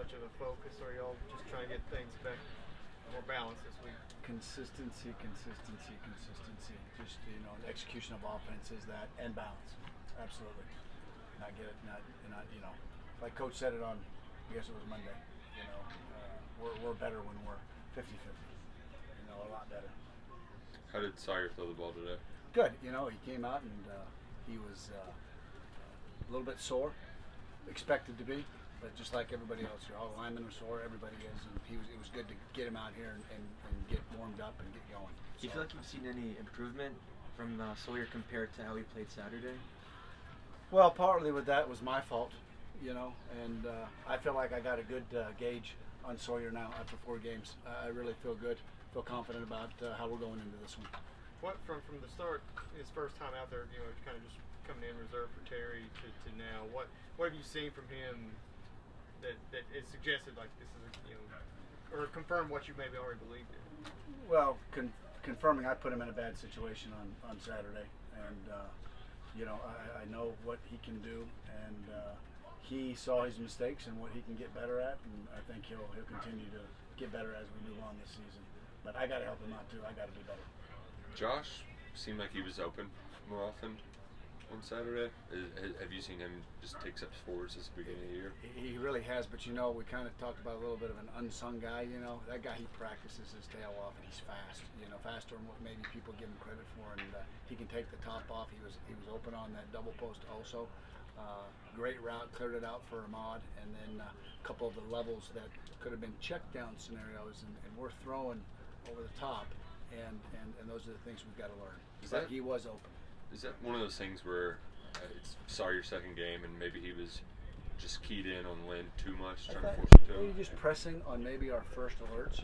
much of a focus, or are y'all just trying to get things back more balanced this week? Consistency. Just execution of offense is that, and balance. Absolutely. Not get it. Not like Coach said it on. I guess it was Monday. We're better when we're 50-50. A lot better. How did Sawyer throw the ball today? Good. He came out and he was a little bit sore, expected to be, but just like everybody else, all the linemen are sore, everybody is, and it was good to get him out here and get warmed up and get going. Do you feel like you've seen any improvement from Sawyer compared to how he played Saturday? Well, partly with that was my fault, and I feel like I got a good gauge on Sawyer now after 4 games. I really feel good, feel confident about how we're going into this one. What from the start, his first time out there, kind of just coming in reserve for Terry to now, what have you seen from him that it suggested like this is or confirmed what you maybe already believed in? Well, confirming I put him in a bad situation on Saturday, and I know what he can do, and he saw his mistakes and what he can get better at, and I think he'll continue to get better as we move on this season. But I got to help him out too. I got to be better. Josh seemed like he was open more often on Saturday. Have you seen him just take steps forward since the beginning of the year? He really has, but we kind of talked about a little bit of an unsung guy. That guy, he practices his tail off, and he's fast. Faster than what maybe people give him credit for, and he can take the top off. He was open on that double post also. Great route, cleared it out for Ahmad, and then a couple of the levels that could have been check down scenarios, and we're throwing over the top, and those are the things we've got to learn. But he was open. Is that one of those things where it's Sawyer's second game and maybe he was just keyed in on Lynn too much, trying to force it to him? Just pressing on maybe our first alerts,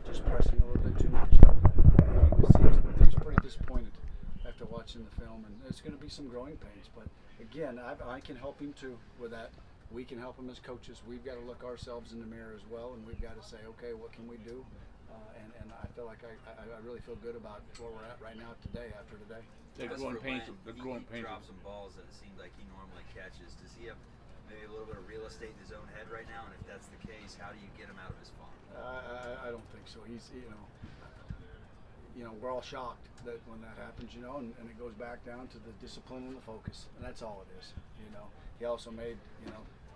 just pressing a little bit too much. He was pretty disappointed after watching the film, and there's going to be some growing pains. But again, I can help him too with that. We can help him as coaches. We've got to look ourselves in the mirror as well, and we've got to say, okay, what can we do? And I feel like I really feel good about where we're at right now after today. The growing pains. He dropped some balls that it seemed like he normally catches. Does he have maybe a little bit of real estate in his own head right now? And if that's the case, how do you get him out of his funk? I don't think so. He's we're all shocked that when that happens, and it goes back down to the discipline and the focus, and that's all it is. He also made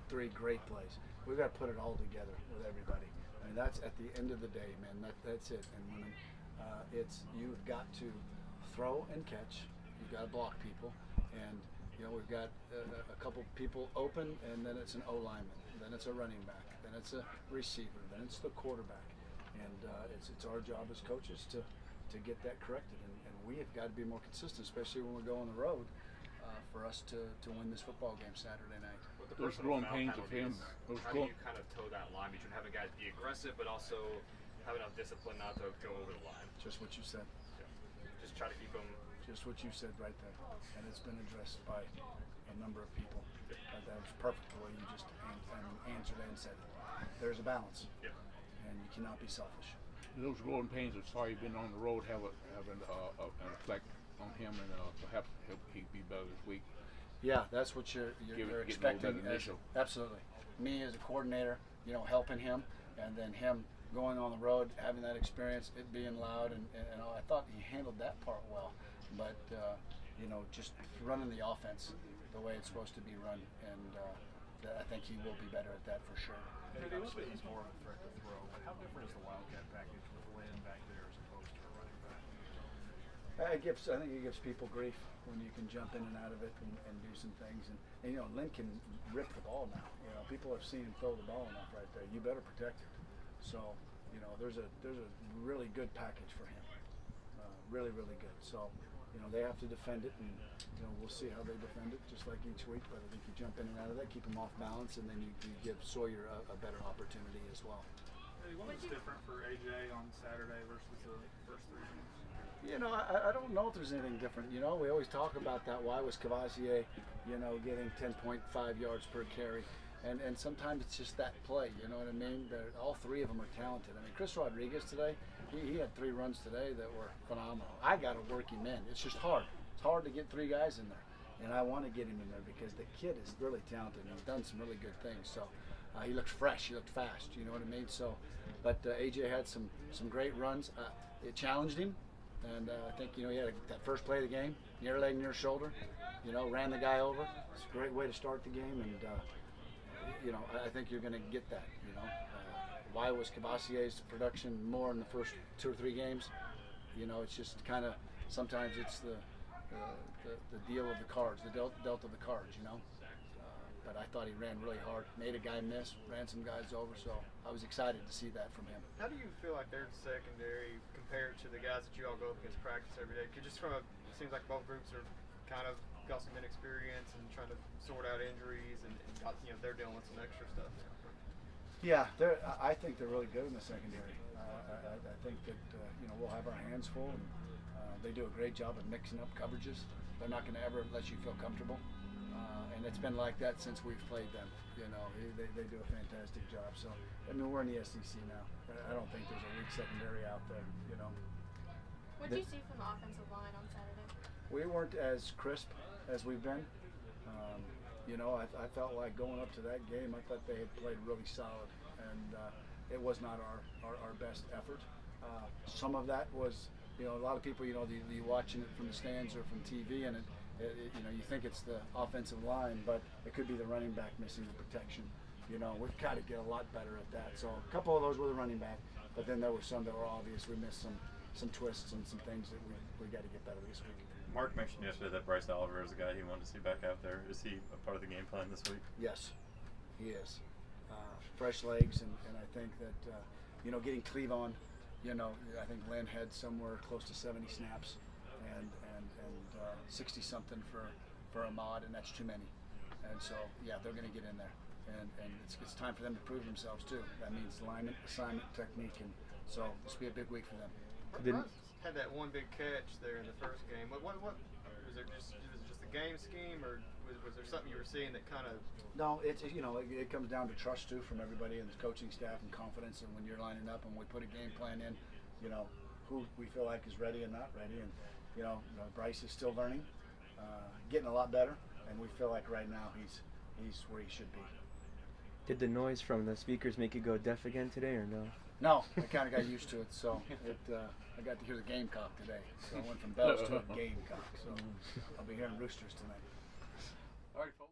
3 great plays. We've got to put it all together with everybody. I mean, that's at the end of the day, man. That's it. And when you've got to throw and catch. You've got to block people, and we've got a couple people open, and then it's an O lineman, then it's a running back, then it's a receiver, then it's the quarterback, and it's our job as coaches to get that corrected, and we have got to be more consistent, especially when we go on the road, for us to win this football game Saturday night. Those growing pains of him. How do you kind of toe that line between having guys be aggressive, but also have enough discipline not to go over the line? Just what you said. Just try to keep them. Just what you said right there, and it's been addressed by a number of people. That was perfect the way you just answered and said it. There's a balance, and you cannot be selfish. Those growing pains of Sawyer being on the road have an effect on him, and perhaps he'll be better this week. Yeah, that's what you're expecting. Absolutely. Me as a coordinator, helping him, and then him going on the road, having that experience, it being loud, and I thought he handled that part well. But just running the offense the way it's supposed to be run, and I think he will be better at that for sure. Obviously, he's more of a threat to throw. But how different is the Wildcat package with Lynn back there as opposed to a running back? I think it gives people grief when you can jump in and out of it and do some things. And Lynn can rip the ball now. People have seen him throw the ball enough right there. You better protect it. So there's a really good package for him. Really, really good. So they have to defend it, and we'll see how they defend it, just like each week. But I think you jump in and out of that, keep them off balance, and then you give Sawyer a better opportunity as well. Hey, what was different for AJ on Saturday versus the first 3 games? I don't know if there's anything different. We always talk about that. Why was Cavassier, getting 10.5 yards per carry? And sometimes it's just that play, you know what I mean? All 3 of them are talented. I mean, Chris Rodriguez today, he had 3 runs today that were phenomenal. I got to work him in. It's just hard. It's hard to get 3 guys in there. And I want to get him in there because the kid is really talented and he's done some really good things. So He looked fresh. He looked fast. You know what I mean? So, but AJ had some great runs. It challenged him, and I think he had that first play of the game, near leg, near shoulder. Ran the guy over. It's a great way to start the game, and I think you're going to get that. Why was Cavassier's production more in the first 2 or 3 games? It's just kind of sometimes it's the deal of the cards, the dealt of the cards. But I thought he ran really hard, made a guy miss, ran some guys over, so I was excited to see that from him. How do you feel like their secondary compared to the guys that you all go up against practice every day? 'Cause just it seems like both groups are kind of got some inexperience and trying to sort out injuries, and got, they're dealing with some extra stuff now. Yeah, I think they're really good in the secondary. I think that we'll have our hands full, and they do a great job of mixing up coverages. They're not going to ever let you feel comfortable. And it's been like that since we've played them. They do a fantastic job. So, we're in the SEC now. I don't think there's a weak secondary out there. What did you see from the offensive line on Saturday? We weren't as crisp as we've been. I felt like going up to that game, I thought they had played really solid, and it was not our best effort. Some of that was, a lot of people, you watching it from the stands or from TV, and you think it's the offensive line, but it could be the running back missing the protection. We've got to get a lot better at that. So a couple of those were the running back, but then there were some that were obvious. We missed some twists and some things that we got to get better this week. Mark mentioned yesterday that Bryce Oliver is a guy he wanted to see back out there. Is he a part of the game plan this week? Yes, he is. Fresh legs, and I think that getting Cleve on. I think Lynn had somewhere close to 70 snaps, and 60 something for Ahmad, and that's too many. And so they're going to get in there, and it's time for them to prove themselves too. That means alignment, assignment, technique, and so this will be a big week for them. Russ had that one big catch there in the first game. What was there? Was it just a game scheme, or was there something you were seeing that kind of? No, it comes down to trust too from everybody and the coaching staff and confidence. And when you're lining up and we put a game plan in, who we feel like is ready and not ready. And Bryce is still learning, getting a lot better, and we feel like right now he's where he should be. Did the noise from the speakers make you go deaf again today, or no? No, I kind of got used to it. So I got to hear the Gamecock today. So I went from bells to a Gamecock. So I'll be hearing roosters tonight. All right, folks.